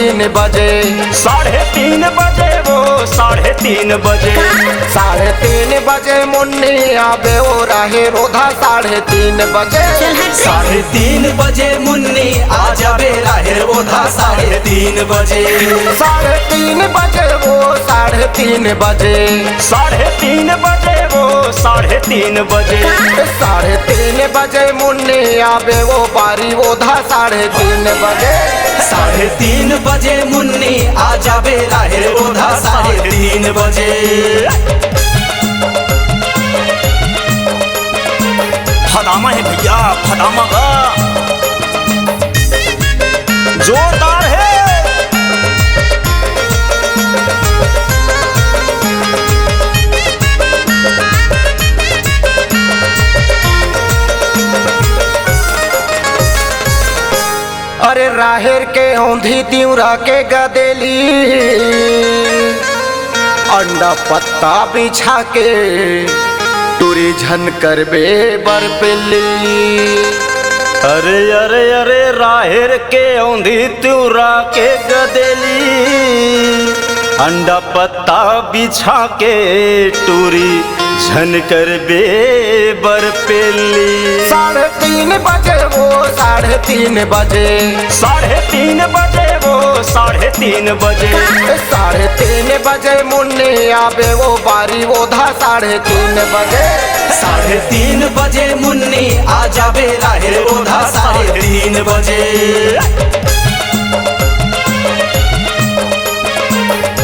3 बजे। 3:30 बजे वो 3:30 बजे। 3:30 बजे मुन्नी आबे वो राहे रोधा 3:30 बजे। 3:30 बजे मुन्नी आ जाबे राहे रोधा 3:30 बजे। 3:30 बजे वो 3:30 बजे। 3:30 बजे वो 3:30 बजे। 3:30 बजे मुन्नी आबे वो बारी ओधा 3:30 बजे। 3:30 बजे मुन्नी आ जाबे राहे रोधा 3:30 बजे। फदामा है भैया, फदामा का जोरदार है। अरे राहेर के औंधी तिउरा के गदेली अंडा पत्ता बिछा के तुरी झन करबे बरपेली। अरे अरे अरे राहेर के औंधी तिउरा के गदेली अंडा पत्ता बिछा के टूरी झन करबे बरपेली। 3:30 बजे वो 3:30 बजे। 3:30 बजे वो 3:30 बजे। 3:30 बजे मुन्नी आबे वो बारी ओधा 3:30 बजे। 3:30 बजे मुन्नी आ जाबे राहे ओधा 3:30 बजे।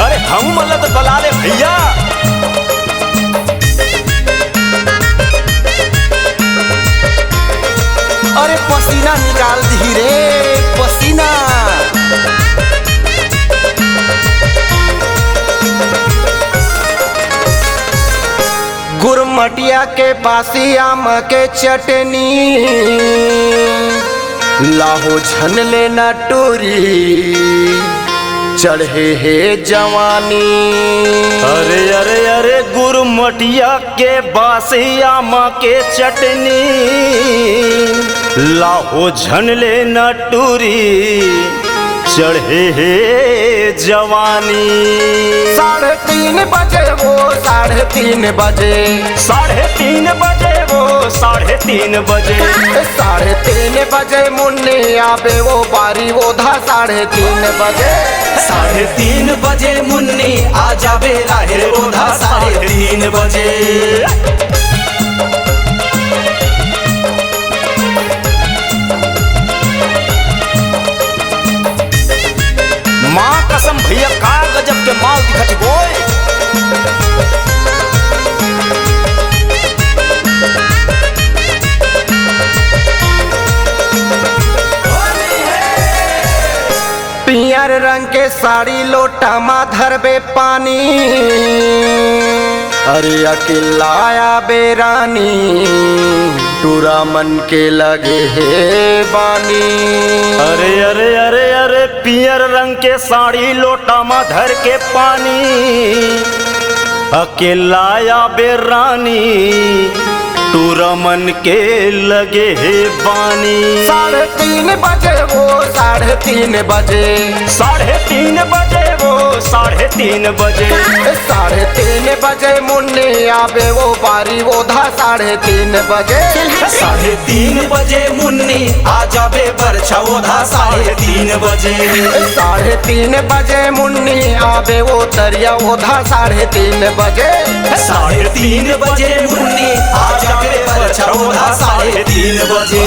अरे हम मतलब बला ले भैया। अरे पसीना निकाल धीरे पसीना। गुरमटिया के बासी आम के चटनी लाहो झन लेना टोरी चढ़े है जवानी। अरे अरे अरे गुरमटिया के बासी आम के चटनी लाहो झन ले नटूरी चढ़े है जवानी। 3:30 बजे वो 3:30 बजे। 3:30 बजे वो 3:30 बजे। 3:30 बजे मुन्नी आबे वो बारी ओधा 3:30 बजे। 3:30 बजे मुन्नी आ जाबे राहे ओधा 3:30 बजे। माँ कसम भैया का गजब के माल दिखत बोय। पियर रंग के साड़ी लोटा मा धरबे पानी अरे अकेला आया बेरानी टूरा मन के लगे है बानी। अरे अरे अरे अरे पियर रंग के साड़ी लोटा में धर के पानी अकेला या बेरानी टूरा मन के लगे है बानी। 3:30 बजे वो 3:30 बजे। 3:30 बजे वो 3:30 बजे। 3:30 बजे मुन्नी आबे वो बारी ओधा 3:30 बजे। 3:30 बजे मुन्नी आ जाबे बरछा ओधा 3:30 बजे। 3:30 बजे मुन्नी आबे वो दरिया ओधा 3:30 बजे। 3:30 बजे मुन्नी आ जाबे बरछा ओधा 3:30 बजे।